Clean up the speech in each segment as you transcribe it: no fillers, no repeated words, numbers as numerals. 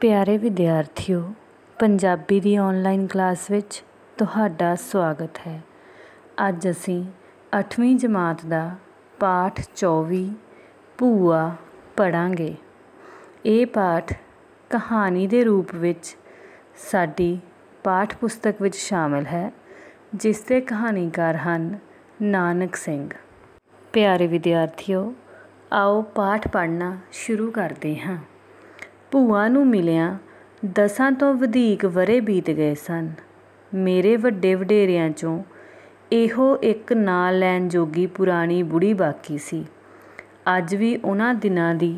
प्यारे विद्यार्थियों, पंजाबी दी online class which तुहाडा स्वागत है। अज असीं 8वीं जमात दा पाठ 24 भूआ पढ़ांगे। ये पाठ कहानी दे रूप विच साडी पाठ पुस्तक विच शामिल है, जिस दे कहानीकार हन नानक सिंह। प्यारे विद्यार्थियों, आओ पाठ पढ़ना शुरू करते हाँ। ਭੂਆ ਨੂੰ ਮਿਲਿਆਂ 10 ਤੋਂ ਵਧੇਕ ਵਰ੍ਹੇ ਬੀਤ ਗਏ ਸਨ। ਮੇਰੇ ਵੱਡੇ ਵਡੇਰਿਆਂ 'ਚੋਂ ਇਹੋ ਇੱਕ ਨਾਂ ਲੈਣ ਜੋਗੀ ਪੁਰਾਣੀ ਬੁੜੀ ਬਾਕੀ ਸੀ। ਅੱਜ ਵੀ ਉਹਨਾਂ ਦਿਨਾਂ ਦੀ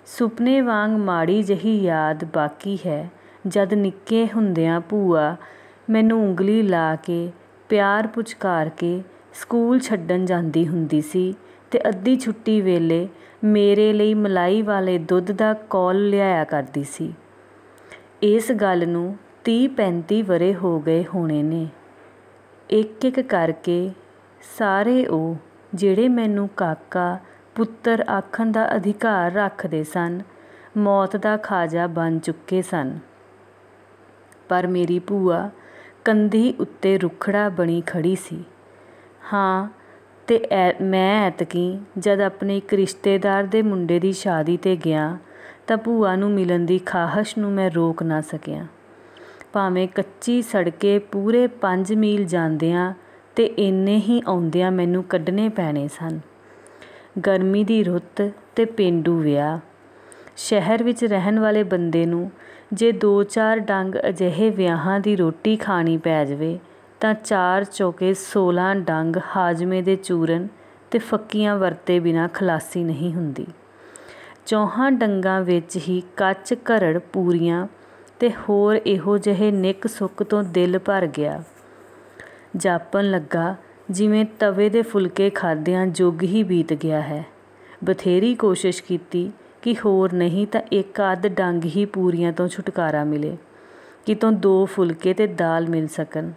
ਸੁਪਨੇ ਵਾਂਗ ਮਾੜੀ ਜਿਹੀ ਯਾਦ ਬਾਕੀ ਹੈ, ਜਦ ਨਿੱਕੇ ਹੁੰਦਿਆਂ ਭੂਆ ਮੈਨੂੰ ਉਂਗਲੀ ਲਾ ਕੇ ਪਿਆਰ ਪੁਚਕਾਰ ਕੇ ਸਕੂਲ ਛੱਡਣ ਜਾਂਦੀ ਹੁੰਦੀ ਸੀ ਤੇ ਅੱਧੀ ਛੁੱਟੀ ਵੇਲੇ ਮੇਰੇ ਲਈ ਮਲਾਈ ਵਾਲੇ ਦੁੱਧ ਦਾ ਕੌਲ ਲਿਆਇਆ ਕਰਦੀ ਸੀ। ਇਸ ਗੱਲ ਨੂੰ 30-35 ਵਰ੍ਹੇ ਹੋ ਗਏ ਹੋਣੇ ਨੇ। ਇੱਕ ਇੱਕ ਕਰਕੇ ਸਾਰੇ ਉਹ ਜਿਹੜੇ ਮੈਨੂੰ ਕਾਕਾ ਪੁੱਤਰ ਆਖਣ ਦਾ ਅਧਿਕਾਰ ਰੱਖਦੇ ਸਨ, ਮੌਤ ਦਾ ਖਾਜਾ ਬਣ ਚੁੱਕੇ ਸਨ। ਪਰ ਮੇਰੀ ਭੂਆ ਕੰਧੀ ਉੱਤੇ ਰੁੱਖੜਾ ਬਣੀ ਖੜੀ ਸੀ। ਹਾਂ, ਤੇ ਮੈਂ ਐਤਕੀ ਜਦ ਆਪਣੇ ਇੱਕ ਰਿਸ਼ਤੇਦਾਰ ਦੇ ਮੁੰਡੇ ਦੀ ਸ਼ਾਦੀ 'ਤੇ ਗਿਆ ਤਾਂ ਭੂਆ ਨੂੰ ਮਿਲਣ ਦੀ ਖਾਹਸ਼ ਨੂੰ ਮੈਂ ਰੋਕ ਨਾ ਸਕਿਆ। ਭਾਵੇਂ ਕੱਚੀ ਸੜਕੇ ਪੂਰੇ 5 ਮੀਲ ਜਾਂਦਿਆਂ ਤੇ ਇੰਨੇ ਹੀ ਆਉਂਦਿਆਂ ਮੈਨੂੰ ਕੱਢਣੇ ਪੈਣੇ ਸਨ। ਗਰਮੀ ਦੀ ਰੁੱਤ ਤੇ ਪੇਂਡੂ ਵਿਆਹ। ਸ਼ਹਿਰ ਵਿੱਚ ਰਹਿਣ ਵਾਲੇ ਬੰਦੇ ਨੂੰ ਜੇ 2-4 ਡੰਗ ਅਜਿਹੇ ਵਿਆਹਾਂ ਦੀ ਰੋਟੀ ਖਾਣੀ ਪੈ ਜਾਵੇ ਤਾਂ 4 ਚੌਕੇ 16 ਡੰਗ ਹਾਜ਼ਮੇ ਦੇ ਚੂਰਨ ਤੇ ਫੱਕੀਆਂ ਵਰਤੇ ਬਿਨਾਂ ਖਲਾਸੀ ਨਹੀਂ ਹੁੰਦੀ। 4 ਡੰਗਾਂ ਵਿੱਚ ਹੀ ਕੱਚ ਘਰੜ ਪੂਰੀਆਂ ਤੇ ਹੋਰ ਇਹੋ ਜਿਹੇ ਨਿੱਕ ਸੁੱਕ ਤੋਂ ਦਿਲ ਭਰ ਗਿਆ। ਜਾਪਣ ਲੱਗਾ ਜਿਵੇਂ ਤਵੇ ਦੇ ਫੁਲਕੇ ਖਾਦਿਆਂ ਯੁੱਗ ਹੀ ਬੀਤ ਗਿਆ ਹੈ। ਬਥੇਰੀ ਕੋਸ਼ਿਸ਼ ਕੀਤੀ ਕਿ ਹੋਰ ਨਹੀਂ ਤਾਂ ਇੱਕ ਅੱਧ ਡੰਗ ਹੀ ਪੂਰੀਆਂ ਤੋਂ ਛੁਟਕਾਰਾ ਮਿਲੇ, ਕਿਤੋਂ 2 ਫੁਲਕੇ ਤੇ ਦਾਲ ਮਿਲ ਸਕਣ।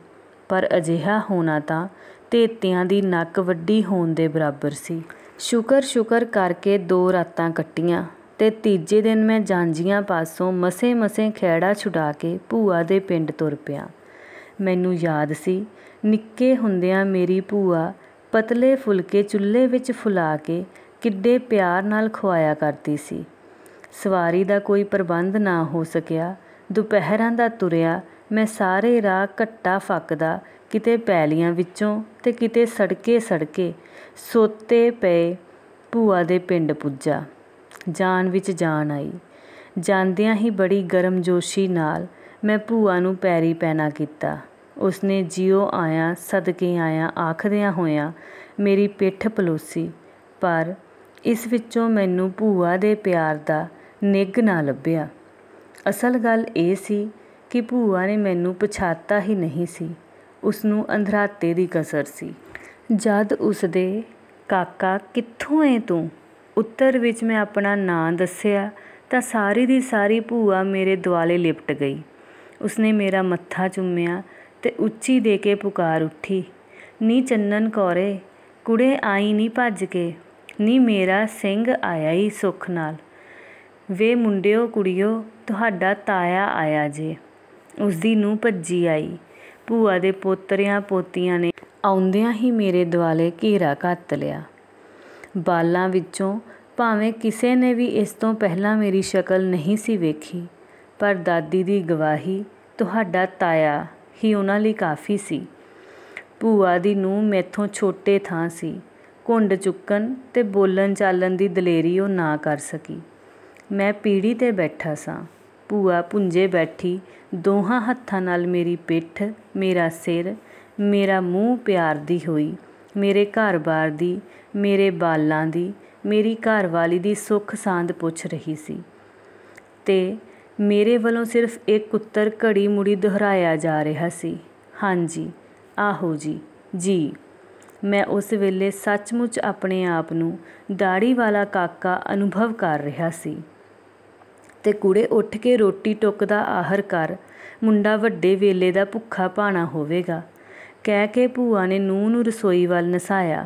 ਪਰ ਅਜਿਹਾ ਹੋਣਾ ਤਾਂ ਧੇਤਿਆਂ ਦੀ ਨੱਕ ਵੱਡੀ ਹੋਣ ਦੇ ਬਰਾਬਰ ਸੀ। ਸ਼ੁਕਰ ਕਰਕੇ 2 ਰਾਤਾਂ ਕੱਟੀਆਂ ਤੇ ਤੀਜੇ ਦਿਨ ਮੈਂ ਜਾਂਜੀਆਂ ਪਾਸੋਂ ਮਸੇ ਖਹਿੜਾ ਛੁਡਾ ਕੇ ਭੂਆ ਦੇ ਪਿੰਡ ਤੁਰ ਪਿਆ। ਮੈਨੂੰ ਯਾਦ ਸੀ ਨਿੱਕੇ ਹੁੰਦਿਆਂ ਮੇਰੀ ਭੂਆ ਪਤਲੇ ਫੁਲਕੇ ਚੁੱਲ੍ਹੇ ਵਿੱਚ ਫੁਲਾ ਕੇ ਕਿੱਡੇ ਪਿਆਰ ਨਾਲ ਖਵਾਇਆ ਕਰਦੀ ਸੀ। ਸਵਾਰੀ ਦਾ ਕੋਈ ਪ੍ਰਬੰਧ ਨਾ ਹੋ ਸਕਿਆ। ਦੁਪਹਿਰਾਂ ਦਾ ਤੁਰਿਆ ਮੈਂ ਸਾਰੇ ਰਾਹ ਘੱਟਾ ਫੱਕਦਾ ਕਿਤੇ ਪੈਲੀਆਂ ਵਿੱਚੋਂ ਤੇ ਕਿਤੇ ਸੜਕੇ ਸੋਤੇ ਪਏ ਭੂਆ ਦੇ ਪਿੰਡ ਪੁੱਜਾ। ਜਾਨ ਵਿੱਚ ਜਾਨ ਆਈ। ਜਾਂਦਿਆਂ ਹੀ ਬੜੀ ਗਰਮਜੋਸ਼ੀ ਨਾਲ ਮੈਂ ਭੂਆ ਨੂੰ ਪੈਰੀ ਪੈਣਾ ਕੀਤਾ। ਉਸਨੇ ਜਿਉ ਆਇਆ ਸਦਕੇ ਆਇਆ ਆਖਦਿਆਂ ਹੋਇਆਂ ਮੇਰੀ ਪਿੱਠ ਪਲੋਸੀ, ਪਰ ਇਸ ਵਿੱਚੋਂ ਮੈਨੂੰ ਭੂਆ ਦੇ ਪਿਆਰ ਦਾ ਨਿੱਘ ਨਾ ਲੱਭਿਆ। ਅਸਲ ਗੱਲ ਇਹ ਸੀ ਕਿ ਭੂਆ ਨੇ ਮੈਨੂੰ ਪਛਾਤਾ ਹੀ ਨਹੀਂ ਸੀ। ਉਸਨੂੰ ਅੰਧਰਾਤੇ ਦੀ ਕਸਰ ਸੀ। ਜਦ ਉਸਦੇ ਕਾਕਾ ਕਿੱਥੋਂ ਏ ਤੂੰ ਉੱਤਰ ਵਿੱਚ ਮੈਂ ਆਪਣਾ ਨਾਂ ਦੱਸਿਆ ਤਾਂ ਸਾਰੀ ਦੀ ਸਾਰੀ ਭੂਆ ਮੇਰੇ ਦੁਆਲੇ ਲਿਪਟ ਗਈ। ਉਸਨੇ ਮੇਰਾ ਮੱਥਾ ਚੁੰਮਿਆ ਤੇ ਉੱਚੀ ਦੇ ਕੇ ਪੁਕਾਰ ਉੱਠੀ, ਨੀ ਚੰਨਣ ਕੌਰੇ ਕੁੜੇ ਆਈ ਨੀ ਭੱਜ ਕੇ, ਨੀ ਮੇਰਾ ਸਿੰਘ ਆਇਆ ਈ ਸੁੱਖ ਨਾਲ। ਵੇ ਮੁੰਡਿਓ ਕੁੜੀਓ, ਤੁਹਾਡਾ ਤਾਇਆ ਆਇਆ ਜੇ। ਉਸਦੀ ਨੂੰਹ ਭੱਜੀ ਆਈ। ਭੂਆ ਦੇ ਪੋਤਰਿਆਂ ਪੋਤੀਆਂ ਨੇ ਆਉਂਦਿਆਂ ਹੀ ਮੇਰੇ ਦੁਆਲੇ ਘੇਰਾ ਘੱਤ ਲਿਆ। ਬਾਲਾਂ ਵਿੱਚੋਂ ਭਾਵੇਂ ਕਿਸੇ ਨੇ ਵੀ ਇਸ ਤੋਂ ਪਹਿਲਾਂ ਮੇਰੀ ਸ਼ਕਲ ਨਹੀਂ ਸੀ ਵੇਖੀ, ਪਰ ਦਾਦੀ ਦੀ ਗਵਾਹੀ ਤੁਹਾਡਾ ਤਾਇਆ ਹੀ ਉਹਨਾਂ ਲਈ ਕਾਫੀ ਸੀ। ਭੂਆ ਦੀ ਨੂੰਹ ਮੈਥੋਂ ਛੋਟੇ ਥਾਂ ਸੀ। ਘੁੰਡ ਚੁੱਕਣ ਤੇ ਬੋਲਣ ਚਾਲਣ ਦੀ ਦਲੇਰੀ ਉਹ ਨਾ ਕਰ ਸਕੀ। ਮੈਂ ਪੀੜ੍ਹੀ 'ਤੇ ਬੈਠਾ ਸਾਂ। ਭੂਆ ਪੁੰਜੇ ਬੈਠੀ 2 ਹੱਥਾਂ ਨਾਲ ਮੇਰੀ ਪਿੱਠ, ਮੇਰਾ ਸਿਰ, ਮੇਰਾ ਮੂੰਹ ਪਿਆਰਦੀ ਹੋਈ ਮੇਰੇ ਘਰ-ਬਾਰ ਦੀ, ਮੇਰੇ ਬਾਲਾਂ ਦੀ, ਮੇਰੀ ਘਰਵਾਲੀ ਦੀ ਸੁੱਖ ਸਾਂਦ ਪੁੱਛ ਰਹੀ ਸੀ ਤੇ ਮੇਰੇ ਵੱਲੋਂ ਸਿਰਫ ਇੱਕ ਉੱਤਰ ਘੜੀ ਮੁੜੀ ਦੁਹਰਾਇਆ ਜਾ ਰਿਹਾ ਸੀ, ਹਾਂਜੀ, ਆਹੋ ਜੀ। ਮੈਂ ਉਸ ਵੇਲੇ ਸੱਚਮੁੱਚ ਆਪਣੇ ਆਪ ਨੂੰ ਦਾੜੀ ਵਾਲਾ ਕਾਕਾ ਅਨੁਭਵ ਕਰ ਰਿਹਾ ਸੀ। ਤੇ ਕੁੜੇ ਉੱਠ ਕੇ ਰੋਟੀ ਟੁੱਕ ਦਾ ਆਹਰ ਕਰ, ਮੁੰਡਾ ਵੱਡੇ ਵੇਲੇ ਦਾ ਭੁੱਖਾ ਭਾਣਾ ਹੋਵੇਗਾ, ਕਹਿ ਕੇ ਭੂਆ ਨੇ ਨੂੰਹ ਨੂੰ ਰਸੋਈ ਵੱਲ ਨਸਾਇਆ।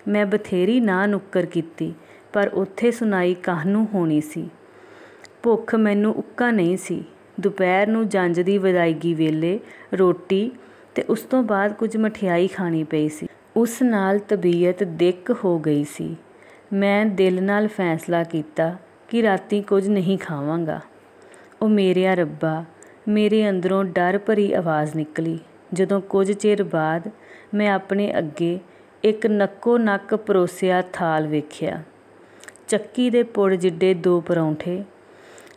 ਮੈਂ ਬਥੇਰੀ ਨਾਂਹ ਨੁੱਕਰ ਕੀਤੀ, ਪਰ ਉੱਥੇ ਸੁਣਾਈ ਕਾਹਨੂੰ ਹੋਣੀ ਸੀ। ਭੁੱਖ ਮੈਨੂੰ ਉੱਕਾ ਨਹੀਂ ਸੀ, ਦੁਪਹਿਰ ਨੂੰ ਜੰਝ ਦੀ ਵਿਦਾਇਗੀ ਵੇਲੇ ਰੋਟੀ ਅਤੇ ਉਸ ਤੋਂ ਬਾਅਦ ਕੁਝ ਮਠਿਆਈ ਖਾਣੀ ਪਈ ਸੀ। ਉਸ ਨਾਲ ਤਬੀਅਤ ਦਿੱਕ ਹੋ ਗਈ ਸੀ। ਮੈਂ ਦਿਲ ਨਾਲ ਫੈਸਲਾ ਕੀਤਾ ਕਿ ਰਾਤੀਂ ਕੁਝ ਨਹੀਂ ਖਾਵਾਂਗਾ। ਉਹ ਮੇਰਿਆ ਰੱਬਾ, ਮੇਰੇ ਅੰਦਰੋਂ ਡਰ ਭਰੀ ਆਵਾਜ਼ ਨਿਕਲੀ ਜਦੋਂ ਕੁਝ ਚਿਰ ਬਾਅਦ ਮੈਂ ਆਪਣੇ ਅੱਗੇ ਇੱਕ ਨੱਕੋ ਨੱਕ ਪਰੋਸਿਆ ਥਾਲ ਵੇਖਿਆ। ਚੱਕੀ ਦੇ ਪੁੜ ਜਿੱਡੇ 2 ਪਰੌਂਠੇ,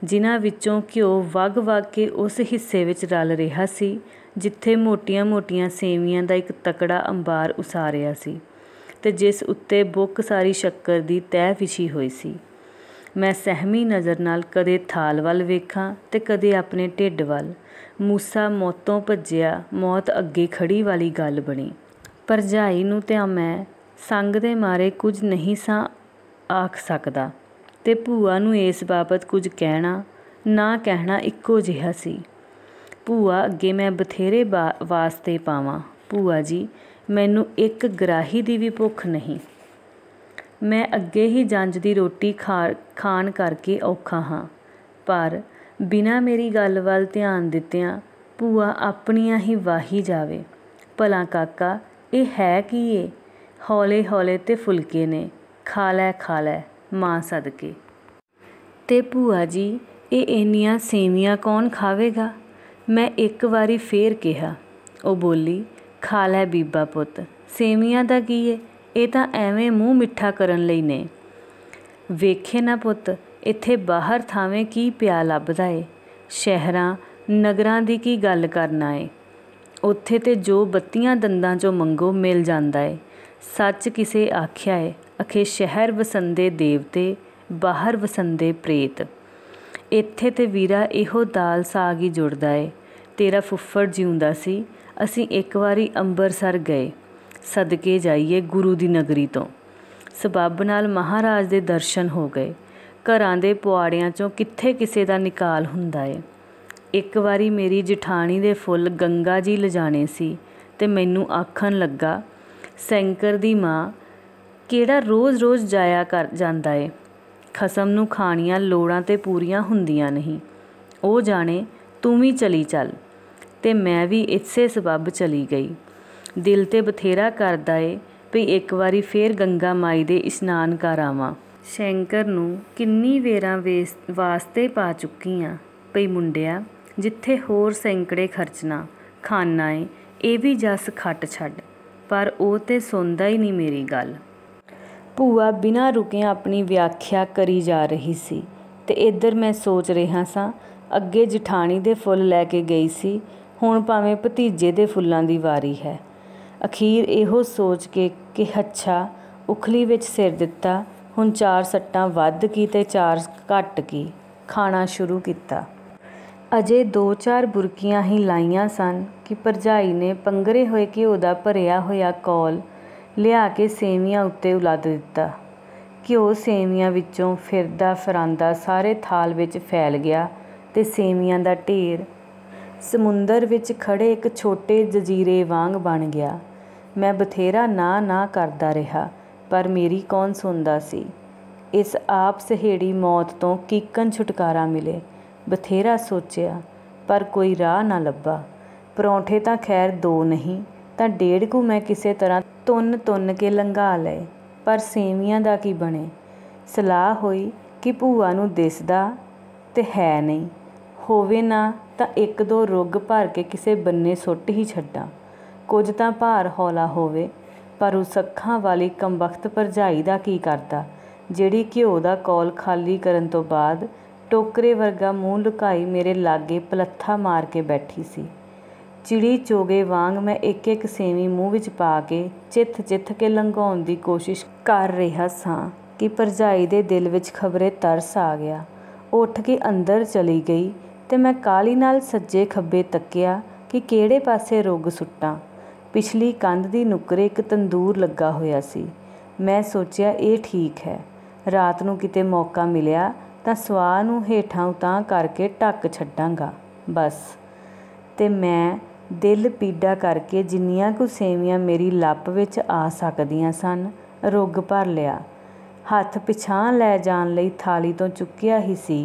ਜਿਨ੍ਹਾਂ ਵਿੱਚੋਂ ਘਿਓ ਵਗ ਵਗ ਕੇ ਉਸ ਹਿੱਸੇ ਵਿੱਚ ਰਲ ਰਿਹਾ ਸੀ ਜਿੱਥੇ ਮੋਟੀਆਂ-ਮੋਟੀਆਂ ਸੇਵੀਆਂ ਦਾ ਇੱਕ ਤਕੜਾ ਅੰਬਾਰ ਉਸਾਰਿਆ ਸੀ ਅਤੇ ਜਿਸ ਉੱਤੇ ਬੁੱਕ ਸਾਰੀ ਸ਼ੱਕਰ ਦੀ ਤਹਿ ਵਿਛੀ ਹੋਈ ਸੀ। ਮੈਂ ਸਹਿਮੀ ਨਜ਼ਰ ਨਾਲ ਕਦੇ ਥਾਲ ਵੱਲ ਵੇਖਾਂ ਅਤੇ ਕਦੇ ਆਪਣੇ ਢਿੱਡ ਵੱਲ। ਮੂਸਾ ਮੌਤੋਂ ਭੱਜਿਆ ਮੌਤ ਅੱਗੇ ਖੜ੍ਹੀ ਵਾਲੀ ਗੱਲ ਬਣੀ। ਭਰਜਾਈ ਨੂੰ ਤਾਂ ਮੈਂ ਸੰਗ ਦੇ ਮਾਰੇ ਕੁਝ ਨਹੀਂ ਸਾਂ ਆਖ ਸਕਦਾ ਅਤੇ ਭੂਆ ਨੂੰ ਇਸ ਬਾਬਤ ਕੁਝ ਕਹਿਣਾ ਨਾ ਕਹਿਣਾ ਇੱਕੋ ਜਿਹਾ ਸੀ। ਭੂਆ ਅੱਗੇ ਮੈਂ ਬਥੇਰੇ ਵਾਸਤੇ ਪਾਵਾਂ, ਭੂਆ ਜੀ ਮੈਨੂੰ ਇੱਕ ਗਰਾਹੀ ਦੀ ਵੀ ਭੁੱਖ ਨਹੀਂ। ਮੈਂ ਅੱਗੇ ਹੀ ਜੰਝ ਦੀ ਰੋਟੀ ਖਾਣ ਕਰਕੇ ਔਖਾ ਹਾਂ। ਪਰ ਬਿਨਾਂ ਮੇਰੀ ਗੱਲ ਵੱਲ ਧਿਆਨ ਦਿੱਤਿਆਂ ਭੂਆ ਆਪਣੀਆਂ ਹੀ ਵਾਹੀ ਜਾਵੇ, ਭਲਾ ਕਾਕਾ ਇਹ ਹੈ ਕੀ ਏ? ਹੌਲੇ ਹੌਲੇ ਤੇ ਫੁਲਕੇ ਨੇ, ਖਾ ਲੈ ਮਾਂ ਸਦਕੇ। ਤੇ ਭੂਆ ਜੀ ਇਹ ਇੰਨੀਆਂ ਸੇਵੀਆਂ ਕੌਣ ਖਾਵੇਗਾ? ਮੈਂ ਇੱਕ ਵਾਰੀ ਫੇਰ ਕਿਹਾ। ਉਹ ਬੋਲੀ, ਖਾ ਲੈ ਬੀਬਾ ਪੁੱਤ, ਸੇਵੀਆਂ ਦਾ ਕੀ ਏ, ਇਹ ਤਾਂ ਐਵੇਂ ਮੂੰਹ ਮਿੱਠਾ ਕਰਨ ਲਈ ਨੇ। ਵੇਖੇ ਨਾ ਪੁੱਤ, ਇੱਥੇ ਬਾਹਰ ਥਾਵੇਂ ਕੀ ਪਿਆ ਲੱਭਦਾ ਏ, ਸ਼ਹਿਰਾਂ ਨਗਰਾਂ ਦੀ ਕੀ ਗੱਲ ਕਰਨਾ ਏ। ਉੱਥੇ ਤੇ ਜੋ ਬੱਤੀਆਂ ਦੰਦਾਂ 'ਚੋਂ ਮੰਗੋ ਮਿਲ ਜਾਂਦਾ ਏ। ਸੱਚ ਕਿਸੇ ਆਖਿਆ ਏ, ਅਖੇ ਸ਼ਹਿਰ ਵਸੰਦੇ ਦੇਵਤੇ, ਬਾਹਰ ਵਸੰਦੇ ਪ੍ਰੇਤ। ਇੱਥੇ ਤੇ ਵੀਰਾ ਇਹੋ ਦਾਲ ਸਾਗ ਹੀ ਜੁੜਦਾ ਏ। ਤੇਰਾ ਫੁੱਫੜ ਜਿਉਂਦਾ ਸੀ, ਅਸੀਂ ਇੱਕ ਵਾਰੀ ਅੰਬਰਸਰ ਗਏ, ਸਦਕੇ ਜਾਈਏ ਗੁਰੂ ਦੀ ਨਗਰੀ ਤੋਂ। ਸਬੱਬ ਨਾਲ ਮਹਾਰਾਜ ਦੇ ਦਰਸ਼ਨ ਹੋ ਗਏ। ਘਰਾਂ ਦੇ ਪੁਆੜਿਆਂ 'ਚੋਂ ਕਿੱਥੇ ਕਿਸੇ ਦਾ ਨਿਕਾਲ ਹੁੰਦਾ ਏ। ਇੱਕ ਵਾਰੀ ਮੇਰੀ ਜਠਾਣੀ ਦੇ ਫੁੱਲ ਗੰਗਾ ਜੀ ਲਿਜਾਣੇ ਸੀ ਅਤੇ ਮੈਨੂੰ ਆਖਣ ਲੱਗਾ, ਸੈਂਕਰ ਦੀ ਮਾਂ ਕਿਹੜਾ ਰੋਜ਼-ਰੋਜ਼ ਜਾਇਆ ਜਾਂਦਾ ਏ, ਖਸਮ ਨੂੰ ਖਾਣੀਆਂ ਲੋੜਾਂ ਤੇ ਪੂਰੀਆਂ ਹੁੰਦੀਆਂ ਨਹੀਂ, ਉਹ ਜਾਣੇ ਤੂੰ ਵੀ ਚਲੀ ਚੱਲ। ਅਤੇ ਮੈਂ ਵੀ ਇਸੇ ਸਬੱਬ ਚਲੀ ਗਈ। ਦਿਲ ਤੇ ਬਥੇਰਾ ਕਰਦਾ ਏ ਵੀ ਇੱਕ ਵਾਰੀ ਫੇਰ ਗੰਗਾ ਮਾਈ ਦੇ ਇਸ਼ਨਾਨ ਕਰ ਆਵਾਂ। ਸ਼ੈਂਕਰ ਨੂੰ ਕਿੰਨੀ ਵੇਰਾਂ ਵਾਸਤੇ ਪਾ ਚੁੱਕੀ ਆਂ ਭਈ ਮੁੰਡਿਆ, ਜਿੱਥੇ ਹੋਰ ਸੈਂਕੜੇ ਖਰਚਣਾ, ਖਾਨਾ ਏ ਇਹ ਵੀ ਜੱਸ ਖੱਟ ਛੱਡ। ਪਰ ਉਹ ਤੇ ਸੁਣਦਾ ਹੀ ਨਹੀਂ ਮੇਰੀ ਗੱਲ। ਭੂਆ ਬਿਨਾਂ ਰੁਕਿਆਂ ਆਪਣੀ ਵਿਆਖਿਆ ਕਰੀ ਜਾ ਰਹੀ ਸੀ ਅਤੇ ਇੱਧਰ ਮੈਂ ਸੋਚ ਰਿਹਾ ਸਾਂ, ਅੱਗੇ ਜਠਾਣੀ ਦੇ ਫੁੱਲ ਲੈ ਕੇ ਗਈ ਸੀ, ਹੁਣ ਭਾਵੇਂ ਭਤੀਜੇ ਦੇ ਫੁੱਲਾਂ ਦੀ ਵਾਰੀ ਹੈ। ਅਖੀਰ ਇਹੋ ਸੋਚ ਕੇ ਕਿ ਅੱਛਾ ਉਖਲੀ ਵਿੱਚ ਸਿਰ ਦਿੱਤਾ, ਹੁਣ 4 ਸੱਟਾਂ ਵੱਧ ਕੀ ਅਤੇ 4 ਘੱਟ ਕੀ, ਖਾਣਾ ਸ਼ੁਰੂ ਕੀਤਾ। ਅਜੇ 2-4 ਬੁਰਕੀਆਂ ਹੀ ਲਾਈਆਂ ਸਨ ਕਿ ਭਰਜਾਈ ਨੇ ਪੰਗਰੇ ਹੋਏ ਘਿਓ ਦਾ ਭਰਿਆ ਹੋਇਆ ਕੌਲ ਲਿਆ ਕੇ ਸੇਵੀਆਂ ਉੱਤੇ ਉਲੱਦ ਦਿੱਤਾ। ਘਿਓ ਸੇਵੀਆਂ ਵਿੱਚੋਂ ਫਿਰਦਾ ਫਰਾਂਦਾ ਸਾਰੇ ਥਾਲ ਵਿੱਚ ਫੈਲ ਗਿਆ ਅਤੇ ਸੇਵੀਆਂ ਦਾ ਢੇਰ ਸਮੁੰਦਰ ਵਿੱਚ ਖੜ੍ਹੇ ਇੱਕ ਛੋਟੇ ਜਜ਼ੀਰੇ ਵਾਂਗ ਬਣ ਗਿਆ। ਮੈਂ ਬਥੇਰਾ ਨਾ ਕਰਦਾ ਰਿਹਾ, ਪਰ ਮੇਰੀ ਕੌਣ ਸੁਣਦਾ ਸੀ। ਇਸ ਆਪ ਸਹੇੜੀ ਮੌਤ ਤੋਂ ਕੀਕਣ ਛੁਟਕਾਰਾ ਮਿਲੇ, ਬਥੇਰਾ ਸੋਚਿਆ ਪਰ ਕੋਈ ਰਾਹ ਨਾ ਲੱਭਾ। ਪਰੌਂਠੇ ਤਾਂ ਖੈਰ 2 ਨਹੀਂ ਤਾਂ 1.5 ਕੁ ਮੈਂ ਕਿਸੇ ਤਰ੍ਹਾਂ ਤੁੰਨ ਕੇ ਲੰਘਾ ਲਏ, ਪਰ ਸੇਵੀਆਂ ਦਾ ਕੀ ਬਣੇ। ਸਲਾਹ ਹੋਈ ਕਿ ਭੂਆ ਨੂੰ ਦਿਸਦਾ ਤੇ ਹੈ ਨਹੀਂ, ਹੋਵੇ ਨਾ ਤਾਂ 1-2 ਰੁੱਗ ਭਰ ਕੇ ਕਿਸੇ ਬੰਨੇ ਸੁੱਟ ਹੀ ਛੱਡਾਂ, ਕੁਝ ਤਾਂ ਭਾਰ ਹੌਲਾ ਹੋਵੇ। ਪਰ ਉਸ ਅੱਖਾਂ ਵਾਲੀ ਕਮਬਖ਼ਤ ਭਰਜਾਈ ਦਾ ਕੀ ਕਰਦਾ, ਜਿਹੜੀ ਘਿਓ ਦਾ ਕੌਲ ਖਾਲੀ ਕਰਨ ਤੋਂ ਬਾਅਦ ਟੋਕਰੇ ਵਰਗਾ ਮੂੰਹ ਲੁਕਾਈ ਮੇਰੇ ਲਾਗੇ ਪਲੱਥਾ ਮਾਰ ਕੇ ਬੈਠੀ ਸੀ। ਚਿੜੀ ਚੋਗੇ ਵਾਂਗ ਮੈਂ ਇੱਕ ਸੇਵੀਂ ਮੂੰਹ ਵਿੱਚ ਪਾ ਕੇ ਚਿੱਥ ਕੇ ਲੰਘਾਉਣ ਦੀ ਕੋਸ਼ਿਸ਼ ਕਰ ਰਿਹਾ ਸਾਂ ਕਿ ਭਰਜਾਈ ਦੇ ਦਿਲ ਵਿੱਚ ਖਬਰੇ ਤਰਸ ਆ ਗਿਆ। ਉੱਠ ਕੇ ਅੰਦਰ ਚਲੀ ਗਈ ਅਤੇ ਮੈਂ ਕਾਹਲੀ ਨਾਲ ਸੱਜੇ ਖੱਬੇ ਤੱਕਿਆ ਕਿ ਕਿਹੜੇ ਪਾਸੇ ਰੁੱਗ ਸੁੱਟਾਂ। ਪਿਛਲੀ ਕੰਧ ਦੀ ਨੁੱਕਰੇ ਇੱਕ ਤੰਦੂਰ ਲੱਗਾ ਹੋਇਆ ਸੀ। ਮੈਂ ਸੋਚਿਆ ਇਹ ਠੀਕ ਹੈ, ਰਾਤ ਨੂੰ ਕਿਤੇ ਮੌਕਾ ਮਿਲਿਆ ਤਾਂ ਸਵਾਹ ਨੂੰ ਹੇਠਾਂ ਉਤਾਂਹ ਕਰਕੇ ਢੱਕ ਛੱਡਾਂਗਾ ਬਸ। ਅਤੇ ਮੈਂ ਦਿਲ ਪੀਡਾ ਕਰਕੇ ਜਿੰਨੀਆਂ ਕੁ ਸੇਵੀਆਂ ਮੇਰੀ ਲੱਪ ਵਿੱਚ ਆ ਸਕਦੀਆਂ ਸਨ ਰੁੱਗ ਭਰ ਲਿਆ। ਹੱਥ ਪਿਛਾਂਹ ਲੈ ਜਾਣ ਲਈ ਥਾਲੀ ਤੋਂ ਚੁੱਕਿਆ ਹੀ ਸੀ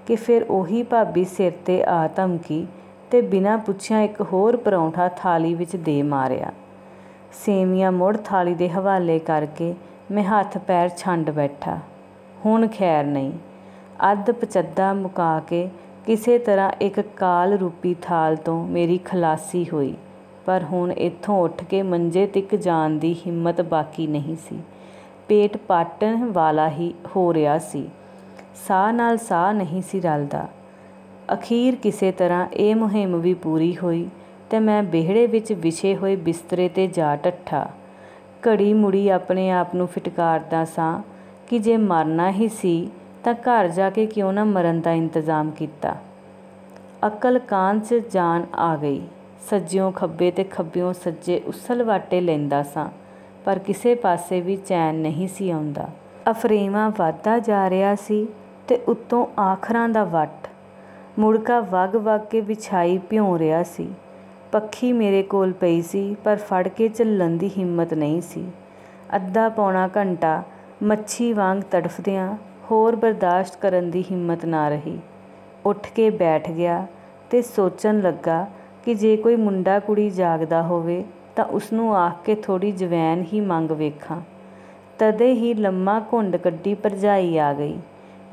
कि फिर ਉਹੀ ਭਾਬੀ ਸਿਰ 'ਤੇ ਆ ਧਮਕੀ ਤੇ ਬਿਨਾਂ ਪੁੱਛਿਆਂ ਇੱਕ ਹੋਰ ਪਰੌਂਠਾ ਥਾਲੀ ਵਿੱਚ ਦੇ ਮਾਰਿਆ। ਸੇਵੀਆਂ ਮੁੜ ਥਾਲੀ ਦੇ ਹਵਾਲੇ ਕਰਕੇ ਮੈਂ ਹੱਥ ਪੈਰ ਛੰਡ ਬੈਠਾ। ਹੁਣ ਖੈਰ ਨਹੀਂ। ਅੱਧ ਪਚੱਦਾ ਮੁਕਾ ਕੇ ਕਿਸੇ ਤਰ੍ਹਾਂ ਇੱਕ ਕਾਲ ਰੂਪੀ ਥਾਲ ਤੋਂ ਮੇਰੀ ਖਲਾਸੀ ਹੋਈ, ਪਰ ਹੁਣ ਇੱਥੋਂ ਉੱਠ ਕੇ ਮੰਜੇ ਤੀਕ ਜਾਣ ਦੀ ਹਿੰਮਤ ਬਾਕੀ ਨਹੀਂ ਸੀ। ਪੇਟ ਪਾਟਣ ਵਾਲਾ ਹੀ ਹੋ ਰਿਹਾ ਸੀ। ਸਾਹ ਨਾਲ ਸਾਹ ਨਹੀਂ ਸੀ ਰਲਦਾ। ਅਖੀਰ ਕਿਸੇ ਤਰ੍ਹਾਂ ਇਹ ਮੁਹਿੰਮ ਵੀ ਪੂਰੀ ਹੋਈ ਤੇ ਮੈਂ ਵਿਹੜੇ ਵਿੱਚ ਵਿਛੇ ਹੋਏ ਬਿਸਤਰੇ 'ਤੇ ਜਾ ਡੱਠਾ। ਘੜੀ ਮੁੜੀ ਆਪਣੇ ਆਪ ਨੂੰ ਫਿਟਕਾਰਦਾ ਸਾਂ ਕਿ ਜੇ ਮਰਨਾ ਹੀ ਸੀ ਤਾਂ ਘਰ ਜਾ ਕੇ ਕਿਉਂ ਨਾ ਮਰਨ ਦਾ ਇੰਤਜ਼ਾਮ ਕੀਤਾ। ਅਕਲ ਕਾਨ 'ਚ ਜਾਨ ਆ ਗਈ। ਸੱਜਿਓਂ ਖੱਬੇ ਤੇ ਖੱਬਿਓਂ ਸੱਜੇ ਉਸਲਵਾਟੇ ਲੈਂਦਾ ਸਾਂ, ਪਰ ਕਿਸੇ ਪਾਸੇ ਵੀ ਚੈਨ ਨਹੀਂ ਸੀ ਆਉਂਦਾ। ਅਫਰੇਵਾਂ ਵੱਧਦਾ ਜਾ ਰਿਹਾ ਸੀ ਤੇ ਉੱਤੋਂ ਆਖਰਾਂ ਦਾ ਵੱਟ ਮੁੜਕਾ ਵਗ ਵਗ ਕੇ ਵਿਛਾਈ ਭਿਉਂ ਰਿਹਾ ਸੀ। ਪੱਖੀ ਮੇਰੇ ਕੋਲ ਪਈ ਸੀ, ਪਰ ਫੜ ਕੇ ਝੱਲਣ ਦੀ ਹਿੰਮਤ ਨਹੀਂ ਸੀ। ਅੱਧਾ ਪੌਣਾ ਘੰਟਾ ਮੱਛੀ ਵਾਂਗ ਤੜਫਦਿਆਂ ਹੋਰ ਬਰਦਾਸ਼ਤ ਕਰਨ ਦੀ ਹਿੰਮਤ ਨਾ ਰਹੀ। ਉੱਠ ਕੇ ਬੈਠ ਗਿਆ ਤੇ ਸੋਚਣ ਲੱਗਾ ਕਿ ਜੇ ਕੋਈ ਮੁੰਡਾ ਕੁੜੀ ਜਾਗਦਾ ਹੋਵੇ ਤਾਂ ਉਸਨੂੰ ਆਖ ਕੇ ਥੋੜ੍ਹੀ ਜਵੈਣ ਹੀ ਮੰਗ ਵੇਖਾਂ। ਤਦੇ ਹੀ ਲੰਮਾ ਘੁੰਡ ਕੱਢੀ ਭਰਜਾਈ ਆ ਗਈ।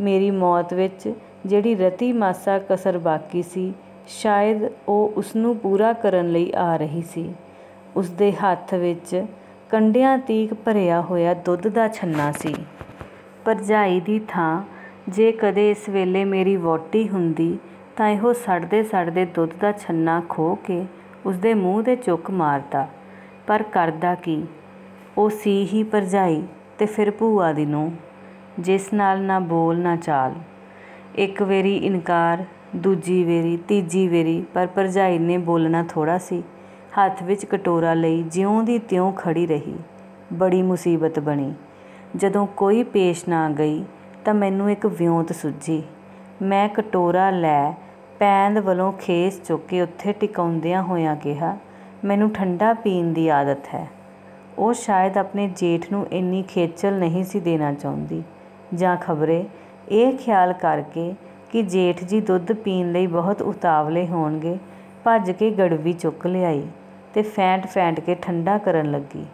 ਮੇਰੀ ਮੌਤ ਵਿੱਚ ਜਿਹੜੀ ਰਤੀ ਮਾਸਾ ਕਸਰ ਬਾਕੀ ਸੀ, ਸ਼ਾਇਦ ਉਹ ਉਸਨੂੰ ਪੂਰਾ ਕਰਨ ਲਈ ਆ ਰਹੀ ਸੀ। ਉਸਦੇ ਹੱਥ ਵਿੱਚ ਕੰਡਿਆਂ ਤੀਕ ਭਰਿਆ ਹੋਇਆ ਦੁੱਧ ਦਾ ਛੰਨਾ ਸੀ। ਭਰਜਾਈ ਦੀ ਥਾਂ ਜੇ ਕਦੇ ਇਸ ਵੇਲੇ ਮੇਰੀ ਵਹੁਟੀ ਹੁੰਦੀ ਤਾਂ ਇਹੋ ਸੜਦੇ ਸੜਦੇ ਦੁੱਧ ਦਾ ਛੰਨਾ ਖੋਹ ਕੇ ਉਸਦੇ ਮੂੰਹ 'ਤੇ ਚੁੱਕ ਮਾਰਦਾ। ਪਰ ਕਰਦਾ ਕੀ? ਉਹ ਸੀ ਹੀ ਭਰਜਾਈ ਤੇ ਫਿਰ ਭੂਆ ਦੀ ਨੂੰਹ, ਜਿਸ ਨਾਲ ਨਾ ਬੋਲ ਨਾ ਚਾਲ। ਇੱਕ ਵੇਰੀ ਇਨਕਾਰ, ਦੂਜੀ ਵੇਰੀ, ਤੀਜੀ ਵੇਰੀ, ਪਰ ਭਰਜਾਈ ਨੇ ਬੋਲਣਾ ਥੋੜ੍ਹਾ ਸੀ। ਹੱਥ ਵਿੱਚ ਕਟੋਰਾ ਲਈ ਜਿਉਂ ਦੀ ਤਿਉਂ ਖੜ੍ਹੀ ਰਹੀ। ਬੜੀ ਮੁਸੀਬਤ ਬਣੀ। ਜਦੋਂ ਕੋਈ ਪੇਸ਼ ਨਾ ਗਈ ਤਾਂ ਮੈਨੂੰ ਇੱਕ ਵਿਉਂਤ ਸੁੱਝੀ। ਮੈਂ ਕਟੋਰਾ ਲੈ ਪੈਂਦ ਵੱਲੋਂ ਖੇਸ ਚੁੱਕ ਕੇ ਉੱਥੇ ਟਿਕਾਉਂਦਿਆਂ ਹੋਇਆਂ ਕਿਹਾ, ਮੈਨੂੰ ਠੰਡਾ ਪੀਣ ਦੀ ਆਦਤ ਹੈ। ਉਹ ਸ਼ਾਇਦ ਆਪਣੇ ਜੇਠ ਨੂੰ ਇੰਨੀ ਖੇਚਲ ਨਹੀਂ ਸੀ ਦੇਣਾ ਚਾਹੁੰਦੀ, ਜਾਂ ਖਬਰੇ ਇਹ ਖਿਆਲ ਕਰਕੇ ਕਿ ਜੇਠ ਜੀ ਦੁੱਧ ਪੀਣ ਲਈ ਬਹੁਤ ਉਤਾਵਲੇ ਹੋਣਗੇ, ਭੱਜ ਕੇ ਗੜਵੀ ਚੁੱਕ ਲਿਆਈ ਤੇ ਫੈਂਟ ਫੈਂਟ ਕੇ ਠੰਡਾ ਕਰਨ ਲੱਗੀ।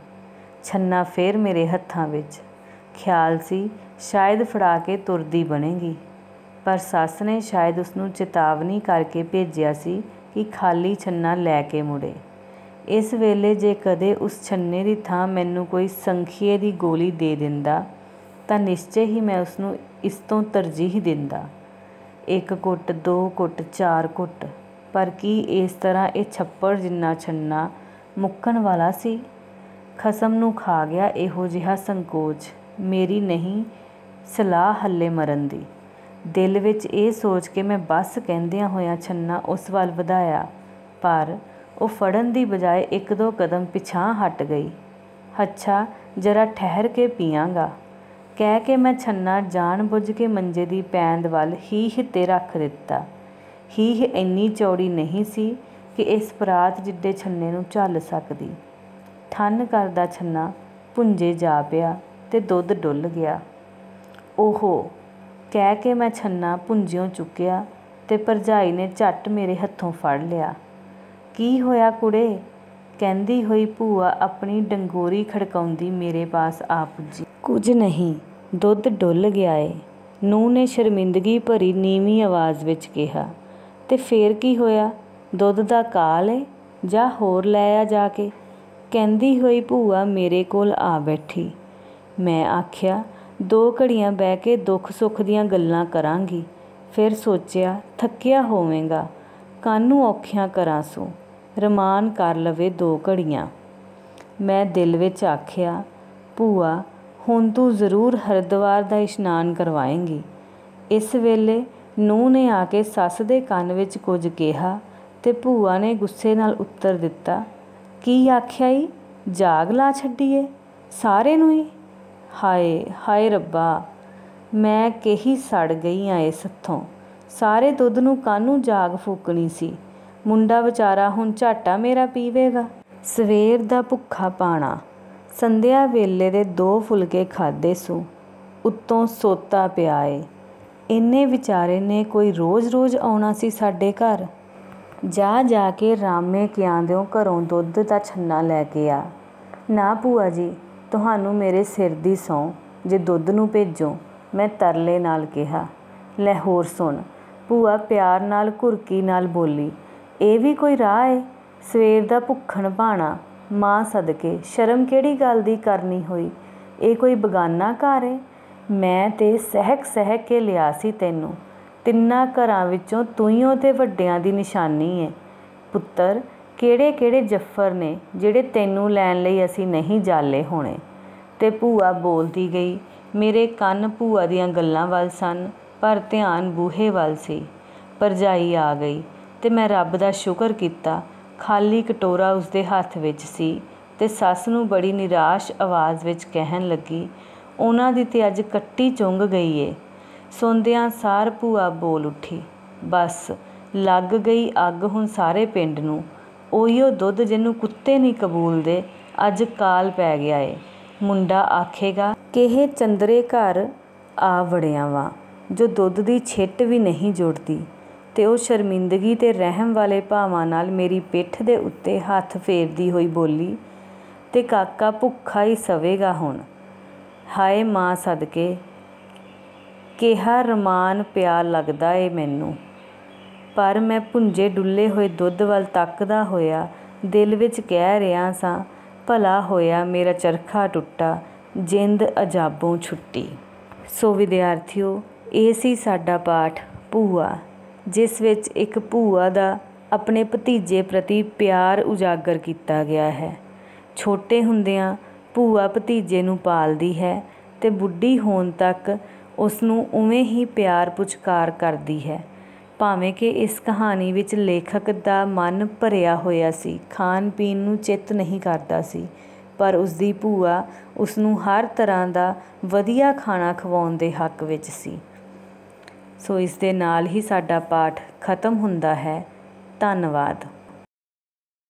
ਛੰਨਾ ਫਿਰ ਮੇਰੇ ਹੱਥਾਂ ਵਿੱਚ। ਖਿਆਲ ਸੀ ਸ਼ਾਇਦ ਫੜਾ ਕੇ ਤੁਰਦੀ ਬਣੇਗੀ, ਪਰ ਸੱਸ ਨੇ ਸ਼ਾਇਦ ਉਸਨੂੰ ਚੇਤਾਵਨੀ ਕਰਕੇ ਭੇਜਿਆ ਸੀ ਕਿ ਖਾਲੀ ਛੰਨਾ ਲੈ ਕੇ ਮੁੜੇ। ਇਸ ਵੇਲੇ ਜੇ ਕਦੇ ਉਸ ਛੰਨੇ ਦੀ ਥਾਂ ਮੈਨੂੰ ਕੋਈ ਸੰਖੀਏ ਦੀ ਗੋਲੀ ਦੇ ਦਿੰਦਾ ਤਾਂ ਨਿਸ਼ਚੇ ਹੀ ਮੈਂ ਉਸਨੂੰ ਇਸ ਤੋਂ ਤਰਜੀਹ ਦਿੰਦਾ। 1 ਘੁੱਟ, 2 ਘੁੱਟ, 4 ਘੁੱਟ, ਪਰ ਕੀ ਇਸ ਤਰ੍ਹਾਂ ਇਹ ਛੱਪੜ ਜਿੰਨਾ ਛੰਨਾ ਮੁੱਕਣ ਵਾਲਾ ਸੀ? ਖਸਮ ਨੂੰ ਖਾ ਗਿਆ ਇਹੋ ਜਿਹਾ ਸੰਕੋਚ। ਮੇਰੀ ਨਹੀਂ ਸਲਾਹ ਹੱਲੇ ਮਰਨ ਦੀ। ਦਿਲ ਵਿੱਚ ਇਹ ਸੋਚ ਕੇ ਮੈਂ ਬਸ ਕਹਿੰਦਿਆਂ ਹੋਇਆਂ ਛੰਨਾ ਉਸ ਵੱਲ ਵਧਾਇਆ, ਪਰ ਉਹ ਫੜਨ ਦੀ ਬਜਾਏ 1-2 ਕਦਮ ਪਿਛਾਂਹ ਹਟ ਗਈ। ਅੱਛਾ, ਜਰਾ ਠਹਿਰ ਕੇ ਪੀਆਂਗਾ, ਕਹਿ ਕੇ ਮੈਂ ਛੰਨਾ ਜਾਣ ਬੁੱਝ ਕੇ ਮੰਜੇ ਦੀ ਪੈਂਦ ਵੱਲ ਹੀਹ 'ਤੇ ਰੱਖ ਦਿੱਤਾ। ਹੀਹ ਇੰਨੀ ਚੌੜੀ ਨਹੀਂ ਸੀ ਕਿ ਇਸ ਪਰਾਤ ਜਿੱਡੇ ਛੰਨੇ ਨੂੰ ਝੱਲ ਸਕਦੀ। ਠੰਨ ਕਰਦਾ ਛੰਨਾ ਭੁੰਜੇ ਜਾ ਪਿਆ ਤੇ ਦੁੱਧ ਡੁੱਲ ਗਿਆ। ਓਹੋ, ਕਹਿ ਕੇ ਮੈਂ ਛੰਨਾ ਭੁੰਜਿਓਂ ਚੁੱਕਿਆ ਤੇ ਭਰਜਾਈ ਨੇ ਝੱਟ ਮੇਰੇ ਹੱਥੋਂ ਫੜ ਲਿਆ। ਕੀ ਹੋਇਆ ਕੁੜੇ? ਕਹਿੰਦੀ ਹੋਈ ਭੂਆ ਆਪਣੀ ਡੰਗੋਰੀ ਖੜਕਾਉਂਦੀ ਮੇਰੇ ਪਾਸ ਆ ਪੁੱਜੀ। ਕੁਝ ਨਹੀਂ, ਦੁੱਧ ਡੁੱਲ ਗਿਆ ਏ, ਨੂੰਹ ਨੇ ਸ਼ਰਮਿੰਦਗੀ ਭਰੀ ਨੀਵੀਂ ਆਵਾਜ਼ ਵਿੱਚ ਕਿਹਾ। ਤੇ ਫੇਰ ਕੀ ਹੋਇਆ? ਦੁੱਧ ਦਾ ਕਾਲ ਏ, ਜਾਂ ਹੋਰ ਲੈ ਆ ਜਾ ਕੇ, ਕਹਿੰਦੀ ਹੋਈ ਭੂਆ ਮੇਰੇ ਕੋਲ ਆ ਬੈਠੀ। ਮੈਂ ਆਖਿਆ 2 ਘੜੀਆਂ ਬਹਿ ਕੇ ਦੁੱਖ ਸੁੱਖ ਦੀਆਂ ਗੱਲਾਂ ਕਰਾਂਗੀ। ਫਿਰ ਸੋਚਿਆ ਥੱਕਿਆ ਹੋਵੇਂਗਾ, ਕਾਹਨੂੰ ਔਖਿਆਂ ਕਰਾਂ ਸੂ, ਰਮਾਨ ਕਰ ਲਵੇ 2 ਘੜੀਆਂ। ਮੈਂ ਦਿਲ ਵਿੱਚ ਆਖਿਆ, ਭੂਆ ਹੁਣ ਤੂੰ ਜ਼ਰੂਰ ਹਰਿਦੁਆਰ ਦਾ ਇਸ਼ਨਾਨ ਕਰਵਾਏਂਗੀ। ਇਸ ਵੇਲੇ ਨੂੰਹ ਨੇ ਆ ਕੇ ਸੱਸ ਦੇ ਕੰਨ ਵਿੱਚ ਕੁਝ ਕਿਹਾ ਤੇ ਭੂਆ ਨੇ ਗੁੱਸੇ ਨਾਲ ਉੱਤਰ ਦਿੱਤਾ, ਕੀ ਆਖਿਆ ਈ? ਜਾਗ ਲਾ ਛੱਡੀਏ ਸਾਰੇ ਨੂੰ ਹੀ? ਹਾਏ ਹਾਏ ਰੱਬਾ, ਮੈਂ ਕਹੀ ਸੜ ਗਈ ਆ ਇਸ ਹੱਥੋਂ। ਸਾਰੇ ਦੁੱਧ ਨੂੰ ਕਾਹਨੂੰ ਜਾਗ ਫੂਕਣੀ ਸੀ? ਮੁੰਡਾ ਵਿਚਾਰਾ ਹੁਣ ਝਾਟਾ ਮੇਰਾ ਪੀਵੇਗਾ। ਸਵੇਰ ਦਾ ਭੁੱਖਾ ਪਾਣਾ, ਸੰਧਿਆ ਵੇਲੇ ਦੇ 2 ਫੁਲਕੇ ਖਾਧੇ ਸੂ, ਉੱਤੋਂ ਸੋਤਾ ਪਿਆ ਏ। ਇੰਨੇ ਵਿਚਾਰੇ ਨੇ ਕੋਈ ਰੋਜ਼-ਰੋਜ਼ ਆਉਣਾ ਸੀ ਸਾਡੇ ਘਰ। ਜਾ ਕੇ ਰਾਮੇ ਕਿਆਂ ਦਿਓ ਘਰੋਂ ਦੁੱਧ ਦਾ ਛੰਨਾ ਲੈ ਕੇ ਆ। ਨਾ ਭੂਆ ਜੀ, ਤੁਹਾਨੂੰ ਮੇਰੇ ਸਿਰ ਦੀ ਸਹੁੰ, ਜੇ ਦੁੱਧ ਨੂੰ ਭੇਜੋ, ਮੈਂ ਤਰਲੇ ਨਾਲ ਕਿਹਾ। ਲੈ ਹੋਰ ਸੁਣ, ਭੂਆ ਪਿਆਰ ਨਾਲ ਘੁਰਕੀ ਨਾਲ ਬੋਲੀ, ਇਹ ਵੀ ਕੋਈ ਰਾਹ ਏ? ਸਵੇਰ ਦਾ ਭੁੱਖਣ ਭਾਣਾ, ਮਾਂ ਸਦਕੇ ਸ਼ਰਮ ਕਿਹੜੀ ਗੱਲ ਦੀ ਕਰਨੀ ਹੋਈ? ਇਹ ਕੋਈ ਬਗਾਨਾ ਘਰ ਏ? ਮੈਂ ਤੇ ਸਹਿਕ ਕੇ ਲਿਆ ਸੀ ਤੈਨੂੰ। ਤਿੰਨਾਂ ਘਰਾਂ ਵਿੱਚੋਂ ਤੂੰ ਤੇ ਵੱਡਿਆਂ ਦੀ ਨਿਸ਼ਾਨੀ ਏ। ਪੁੱਤਰ, ਕਿਹੜੇ ਜੱਫਰ ਨੇ ਜਿਹੜੇ ਤੈਨੂੰ ਲੈਣ ਲਈ ਅਸੀਂ ਨਹੀਂ ਜਾਲੇ ਹੋਣੇ। ਤੇ ਭੂਆ ਬੋਲਦੀ ਗਈ। ਮੇਰੇ ਕੰਨ ਭੂਆ ਦੀਆਂ ਗੱਲਾਂ ਵੱਲ ਸਨ, ਪਰ ਧਿਆਨ ਬੂਹੇ ਵੱਲ ਸੀ। ਭਰਜਾਈ ਆ ਗਈ ਤੇ ਮੈਂ ਰੱਬ ਦਾ ਸ਼ੁਕਰ ਕੀਤਾ। ਖਾਲੀ ਕਟੋਰਾ ਉਸਦੇ ਹੱਥ ਵਿੱਚ ਸੀ ਤੇ ਸੱਸ ਨੂੰ ਬੜੀ ਨਿਰਾਸ਼ ਆਵਾਜ਼ ਵਿੱਚ ਕਹਿਣ ਲੱਗੀ, ਉਹਨਾਂ ਦੀ ਤੇ ਅੱਜ ਕੱਟੀ ਚੁੰਘ ਗਈ ਏ। ਸੁਣਦਿਆਂ ਸਾਰ ਭੂਆ ਬੋਲ ਉੱਠੀ, ਬਸ ਲੱਗ ਗਈ ਅੱਗ ਹੁਣ ਸਾਰੇ ਪਿੰਡ ਨੂੰ। ਉਹੀਓ ਦੁੱਧ ਜਿਹਨੂੰ ਕੁੱਤੇ ਨਹੀਂ ਕਬੂਲਦੇ, ਅੱਜ ਕਾਲ ਪੈ ਗਿਆ ਏ। ਮੁੰਡਾ ਆਖੇਗਾ ਕਿ ਇਹ ਚੰਦਰੇ ਘਰ ਆ ਵੜਿਆ ਵਾਂ, ਜੋ ਦੁੱਧ ਦੀ ਛਿੱਟ ਵੀ ਨਹੀਂ ਜੁੜਦੀ। ਤੇ ਉਹ ਸ਼ਰਮਿੰਦਗੀ ਤੇ ਰਹਿਮ ਵਾਲੇ ਭਾਵਾਂ ਨਾਲ ਮੇਰੀ ਪਿੱਠ ਦੇ ਉੱਤੇ ਹੱਥ ਫੇਰਦੀ ਹੋਈ ਬੋਲੀ, ਤੇ ਕਾਕਾ ਭੁੱਖਾ ਹੀ ਸਵੇਗਾ ਹੁਣ। ਹਾਏ ਮਾਂ ਸਦਕੇ, ਕਿਹਾ ਰਮਾਨ ਪਿਆ ਲੱਗਦਾ ਏ ਮੈਨੂੰ। ਪਰ ਮੈਂ ਭੁੰਜੇ ਡੁੱਲੇ ਹੋਏ ਦੁੱਧ ਵੱਲ ਤੱਕਦਾ ਹੋਇਆ ਦਿਲ ਵਿੱਚ ਕਹਿ ਰਿਹਾ ਸਾਂ, ਭਲਾ ਹੋਇਆ ਮੇਰਾ ਚਰਖਾ ਟੁੱਟਾ, ਜਿੰਦ ਅਜਾਬੋਂ ਛੁੱਟੀ। ਸੋ ਵਿਦਿਆਰਥੀਓ, ਇਹ ਸੀ ਸਾਡਾ ਪਾਠ ਭੂਆ, ਜਿਸ ਵਿੱਚ ਇੱਕ ਭੂਆ ਦਾ ਆਪਣੇ ਭਤੀਜੇ ਪ੍ਰਤੀ ਪਿਆਰ ਉਜਾਗਰ ਕੀਤਾ ਗਿਆ ਹੈ। ਛੋਟੇ ਹੁੰਦਿਆਂ ਭੂਆ ਭਤੀਜੇ ਨੂੰ ਪਾਲਦੀ ਹੈ ਤੇ ਬੁੱਢੀ ਹੋਣ ਤੱਕ ਉਸ ਨੂੰ ਉਵੇਂ ਹੀ ਪਿਆਰ ਪੁਚਕਾਰ ਕਰਦੀ ਹੈ। ਭਾਵੇਂ ਕਿ ਇਸ ਕਹਾਣੀ ਵਿੱਚ ਲੇਖਕ ਦਾ ਮਨ ਭਰਿਆ ਹੋਇਆ ਸੀ, ਖਾਣ ਪੀਣ ਨੂੰ ਚਿੱਤ ਨਹੀਂ ਕਰਦਾ ਸੀ, ਪਰ ਉਸਦੀ ਭੂਆ ਉਸਨੂੰ ਹਰ ਤਰ੍ਹਾਂ ਦਾ ਵਧੀਆ ਖਾਣਾ ਖਵਾਉਣ ਦੇ ਹੱਕ ਵਿੱਚ ਸੀ। ਸੋ ਇਸ ਦੇ ਨਾਲ ਹੀ ਸਾਡਾ ਪਾਠ ਖਤਮ ਹੁੰਦਾ ਹੈ। ਧੰਨਵਾਦ।